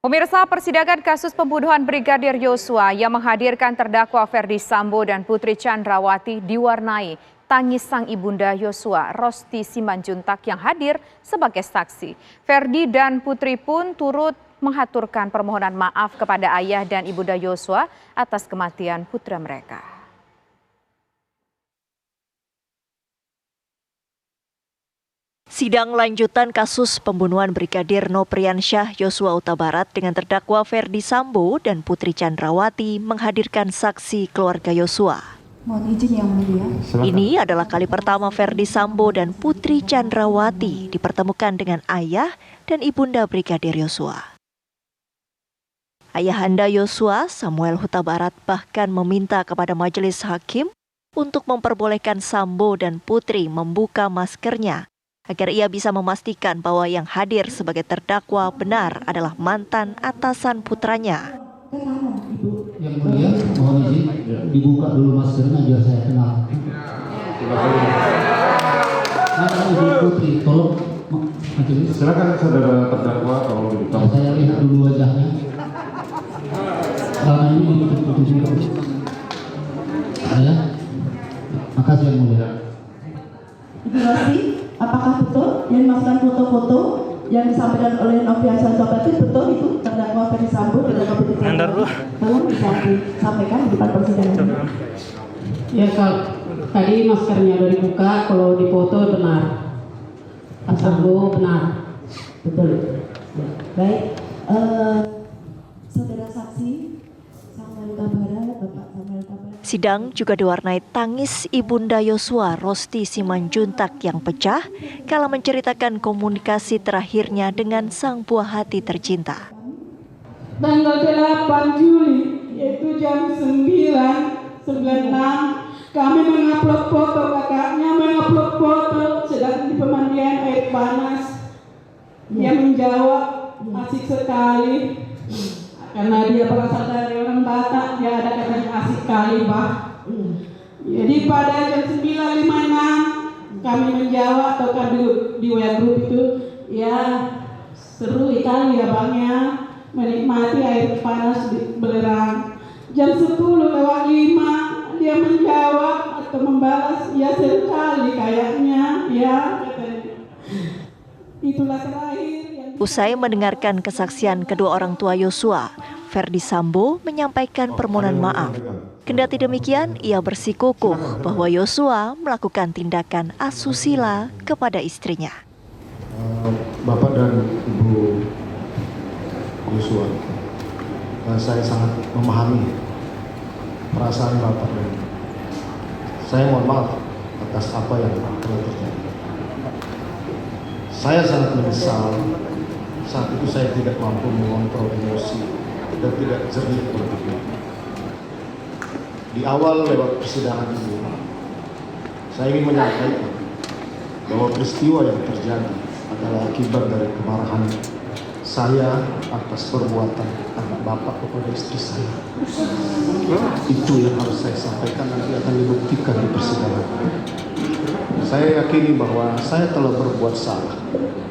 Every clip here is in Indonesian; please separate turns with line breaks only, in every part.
Pemirsa, persidangan kasus pembunuhan Brigadir Yosua yang menghadirkan terdakwa Ferdy Sambo dan Putri Chandrawati diwarnai tangis sang ibunda Yosua, Rosti Simanjuntak yang hadir sebagai saksi. Ferdy dan Putri pun turut mengaturkan permohonan maaf kepada ayah dan ibunda Yosua atas kematian putra mereka.
Sidang lanjutan kasus pembunuhan Brigadir Nopriansyah Yosua Huta Barat dengan terdakwa Ferdy Sambo dan Putri Chandrawati menghadirkan saksi keluarga Yosua.
Mohon izin yang mulia.
Ini adalah kali pertama Ferdy Sambo dan Putri Chandrawati dipertemukan dengan ayah dan ibunda Brigadir Yosua. Ayahanda Yosua, Samuel Huta Barat, bahkan meminta kepada majelis hakim untuk memperbolehkan Sambo dan Putri membuka maskernya agar ia bisa memastikan bahwa yang hadir sebagai terdakwa benar adalah mantan atasan putranya.
Yang mulia, mohon izin dibuka dulu maskernya biar saya kenal. Ibu Putri, tolong majelis.
Silakan saudara terdakwa tolong dibuka.
Saya lihat dulu wajahnya. Ini ditutup dulu. Ya, makasih yang mulia.
Ibu Rosti, apakah betul yang dimaksudkan foto-foto yang disampaikan oleh Nopriansyah Yosua itu betul itu terdakwa Ferdy Sambo dan Putri Chandrawati? Tolong disampaikan di depan persidangan.
Ya, kalau tadi maskernya udah dibuka, kalau difoto benar. Pak Sambo benar.
Betul. Ya. Baik, saudara saksi Samuel Huta Barat, Bapak Samuel Huta Barat.
Sidang juga diwarnai tangis ibunda Yosua, Rosti Simanjuntak, yang pecah kala menceritakan komunikasi terakhirnya dengan sang buah hati tercinta.
Tanggal 8 Juli, yaitu jam 9.96, kami mengupload foto kakaknya, mengupload foto sedang di pemandian air panas. Dia menjawab, asik sekali. Karena dia berasal dari orang Batak, dia ada katanya asik kali, Pak. Jadi pada jam 9.56 kami menjawab atau kami di WA group itu, ya seru kali ya Bang ya, menikmati air panas di belerang. Jam 10:05 dia menjawab atau membalas, ya seru kali kayaknya, ya katanya. Itulah terakhir.
Usai mendengarkan kesaksian kedua orang tua Yosua, Ferdy Sambo menyampaikan permohonan maaf. Kendati demikian, ia bersikukuh bahwa Yosua melakukan tindakan asusila kepada istrinya.
Bapak dan Ibu Yosua, saya sangat memahami perasaan Bapak dan saya mohon maaf atas apa yang telah terjadi. Saya sangat menyesal. Saat itu saya tidak mampu mengontrol emosi dan tidak jernih berpikir. Di awal lewat persidangan ini, saya ingin menyampaikan bahwa peristiwa yang terjadi adalah akibat dari kemarahan saya atas perbuatan anak bapak kepada istri saya. Itu yang harus saya sampaikan, nanti akan dibuktikan di persidangan. Saya yakini bahwa saya telah berbuat salah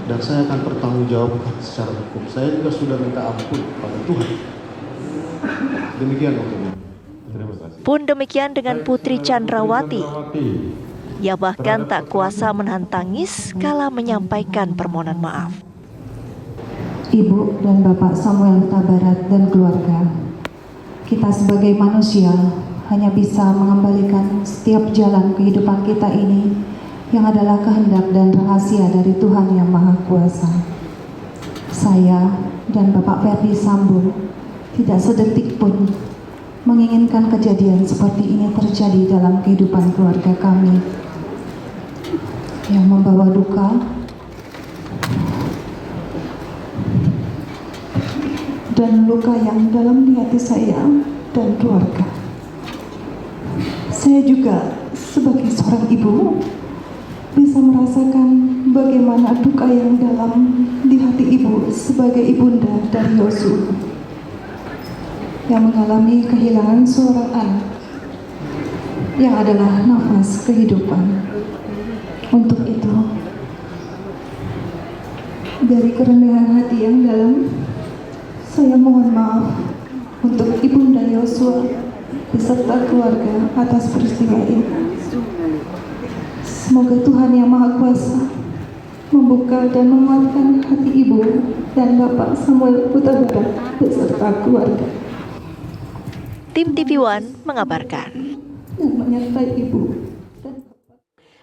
dan saya akan bertanggungjawabkan secara hukum. Saya juga sudah minta ampun kepada Tuhan. Demikian waktunya. Terima kasih.
Pun demikian dengan Putri Chandrawati. Ia bahkan tak kuasa menahan tangis kala menyampaikan permohonan maaf.
Ibu dan Bapak Samuel Huta Barat dan keluarga, kita sebagai manusia hanya bisa mengembalikan setiap jalan kehidupan kita ini yang adalah kehendak dan rahasia dari Tuhan Yang Maha Kuasa. Saya dan Bapak Ferdy Sambo tidak sedetik pun menginginkan kejadian seperti ini terjadi dalam kehidupan keluarga kami yang membawa duka dan luka yang dalam di hati saya dan keluarga. Saya juga sebagai seorang ibu bisa merasakan bagaimana duka yang dalam di hati ibu sebagai ibunda dari Yosua yang mengalami kehilangan seorang anak yang adalah nafas kehidupan. Untuk itu, dari kerendahan hati yang dalam, saya Saya mohon maaf untuk Ibunda Yosua beserta keluarga atas peristiwa ini. Semoga Tuhan Yang Maha Kuasa membuka dan menguatkan hati Ibu dan Bapak Samuel Huta Barat beserta keluarga
Tim TV One mengabarkan.
dan menyertai Ibu.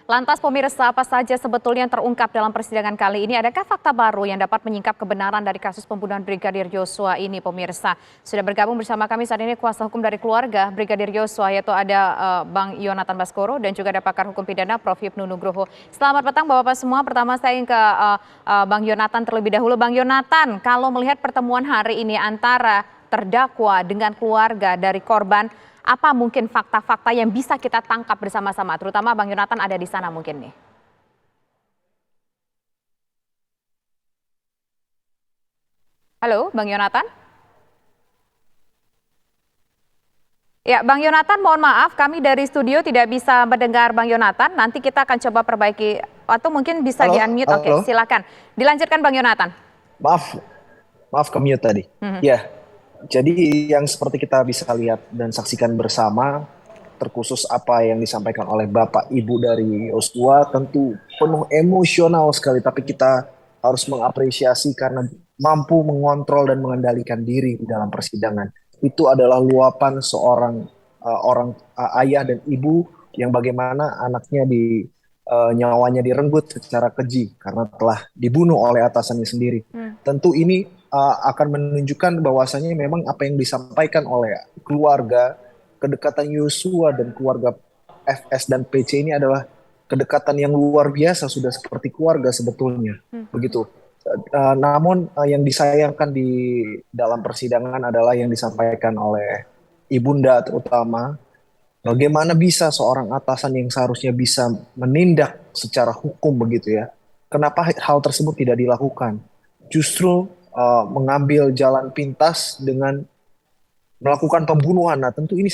Lantas pemirsa, apa saja sebetulnya yang terungkap dalam persidangan kali ini? Adakah fakta baru yang dapat menyingkap kebenaran dari kasus pembunuhan Brigadir Yosua ini, pemirsa? Sudah bergabung bersama kami saat ini kuasa hukum dari keluarga Brigadir Yosua, yaitu ada Bang Yonatan Baskoro dan juga ada pakar hukum pidana Prof. Hipnu Nugroho. Selamat petang Bapak semua. Pertama saya ingin ke Bang Yonatan terlebih dahulu. Bang Yonatan, kalau melihat pertemuan hari ini antara terdakwa dengan keluarga dari korban, apa mungkin fakta-fakta yang bisa kita tangkap bersama-sama, terutama Bang Yonatan ada di sana mungkin nih. Halo, Bang Yonatan? Ya, Bang Yonatan, mohon maaf, kami dari studio tidak bisa mendengar Bang Yonatan. Nanti kita akan coba perbaiki, atau mungkin bisa di-unmute. Oke, silakan. Dilanjutkan Bang Yonatan.
Maaf ke-mute tadi. Ya. Jadi yang seperti kita bisa lihat dan saksikan bersama, terkhusus apa yang disampaikan oleh Bapak Ibu dari Yosua, tentu penuh emosional sekali, tapi kita harus mengapresiasi karena mampu mengontrol dan mengendalikan diri di dalam persidangan. Itu adalah luapan seorang ayah dan ibu yang bagaimana anaknya nyawanya direnggut secara keji karena telah dibunuh oleh atasannya sendiri. Tentu ini akan menunjukkan bahwasanya memang apa yang disampaikan oleh keluarga, kedekatan Yosua dan keluarga FS dan PC ini adalah kedekatan yang luar biasa, sudah seperti keluarga sebetulnya. Begitu. Namun yang disayangkan di dalam persidangan adalah yang disampaikan oleh Ibunda terutama, bagaimana bisa seorang atasan yang seharusnya bisa menindak secara hukum begitu ya, kenapa hal tersebut tidak dilakukan? Justru mengambil jalan pintas dengan melakukan pembunuhan. Nah, tentu ini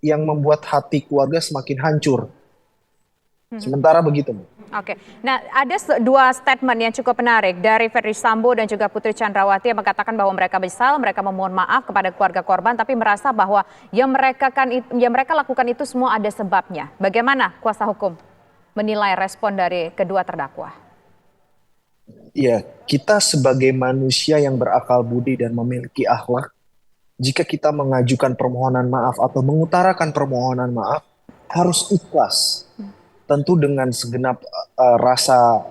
yang membuat hati keluarga semakin hancur. Sementara begitu.
Oke, nah ada dua statement yang cukup menarik dari Ferdy Sambo dan juga Putri Chandrawati yang mengatakan bahwa mereka menyesal, mereka memohon maaf kepada keluarga korban, tapi merasa bahwa yang mereka lakukan itu semua ada sebabnya. Bagaimana kuasa hukum menilai respon dari kedua terdakwa?
Ya, kita sebagai manusia yang berakal budi dan memiliki akhlak, jika kita mengajukan permohonan maaf atau mengutarakan permohonan maaf, harus ikhlas. Tentu dengan segenap rasa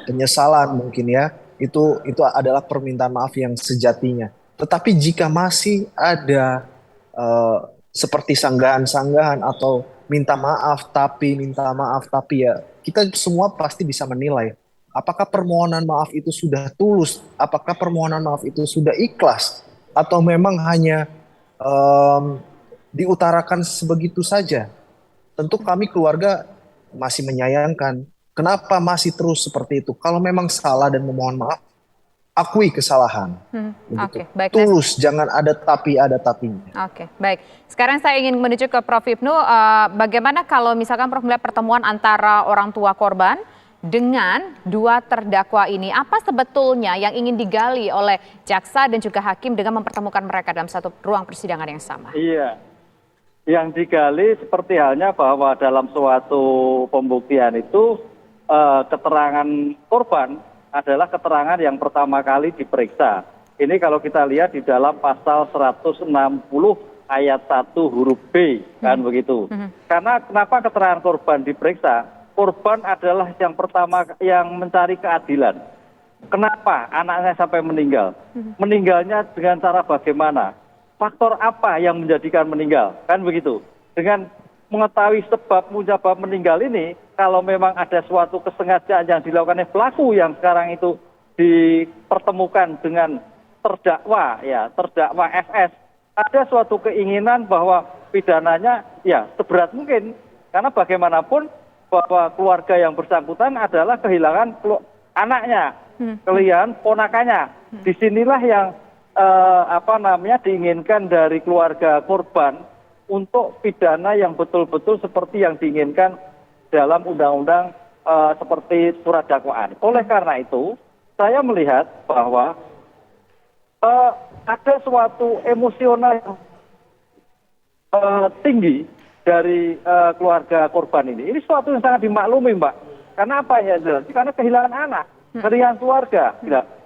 penyesalan mungkin ya, itu adalah permintaan maaf yang sejatinya. Tetapi jika masih ada seperti sanggahan-sanggahan atau minta maaf tapi ya, kita semua pasti bisa menilai apakah permohonan maaf itu sudah tulus, apakah permohonan maaf itu sudah ikhlas, atau memang hanya diutarakan sebegitu saja. Tentu kami keluarga masih menyayangkan, kenapa masih terus seperti itu. Kalau memang salah dan memohon maaf, akui kesalahan.
Oke, baik.
Tulus, jangan ada tapinya.
Oke, baik. Sekarang saya ingin menuju ke Prof. Hipnu, bagaimana kalau misalkan Prof melihat pertemuan antara orang tua korban dengan dua terdakwa ini, apa sebetulnya yang ingin digali oleh jaksa dan juga hakim dengan mempertemukan mereka dalam satu ruang persidangan yang sama?
Iya, yang digali seperti halnya bahwa dalam suatu pembuktian itu keterangan korban adalah keterangan yang pertama kali diperiksa. Ini kalau kita lihat di dalam pasal 160 ayat 1 huruf B, kan begitu. Karena kenapa keterangan korban diperiksa? Korban adalah yang pertama yang mencari keadilan. Kenapa anaknya sampai meninggal? Meninggalnya dengan cara bagaimana? Faktor apa yang menjadikan meninggal? Kan begitu. Dengan mengetahui penyebab meninggal ini, kalau memang ada suatu kesengajaan yang dilakukan oleh pelaku yang sekarang itu dipertemukan dengan terdakwa FS, ada suatu keinginan bahwa pidananya ya seberat mungkin. Karena bagaimanapun bahwa keluarga yang bersangkutan adalah kehilangan anaknya, kehilangan ponakannya. Disinilah yang diinginkan dari keluarga korban untuk pidana yang betul-betul seperti yang diinginkan dalam undang-undang seperti surat dakwaan. Oleh karena itu, saya melihat bahwa ada suatu emosional yang tinggi dari keluarga korban ini. Ini suatu yang sangat dimaklumi, Mbak. Karena apa ya? Karena kehilangan anak, kehilangan keluarga.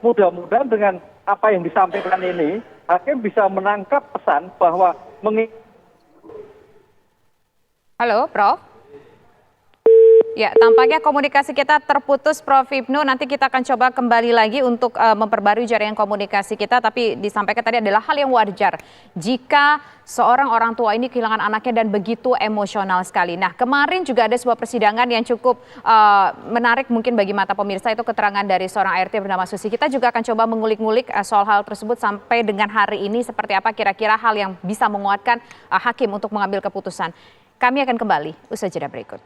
Mudah-mudahan dengan apa yang disampaikan ini, hakim bisa menangkap pesan bahwa
Halo, Prof. Ya, tampaknya komunikasi kita terputus, Prof. Ibnu. Nanti kita akan coba kembali lagi untuk memperbarui jaringan komunikasi kita. Tapi disampaikan tadi adalah hal yang wajar jika seorang orang tua ini kehilangan anaknya dan begitu emosional sekali. Nah, kemarin juga ada sebuah persidangan yang cukup menarik mungkin bagi mata pemirsa, itu keterangan dari seorang ART bernama Susi. Kita juga akan coba mengulik-ngulik soal hal tersebut sampai dengan hari ini seperti apa kira-kira hal yang bisa menguatkan hakim untuk mengambil keputusan. Kami akan kembali usai jeda berikut.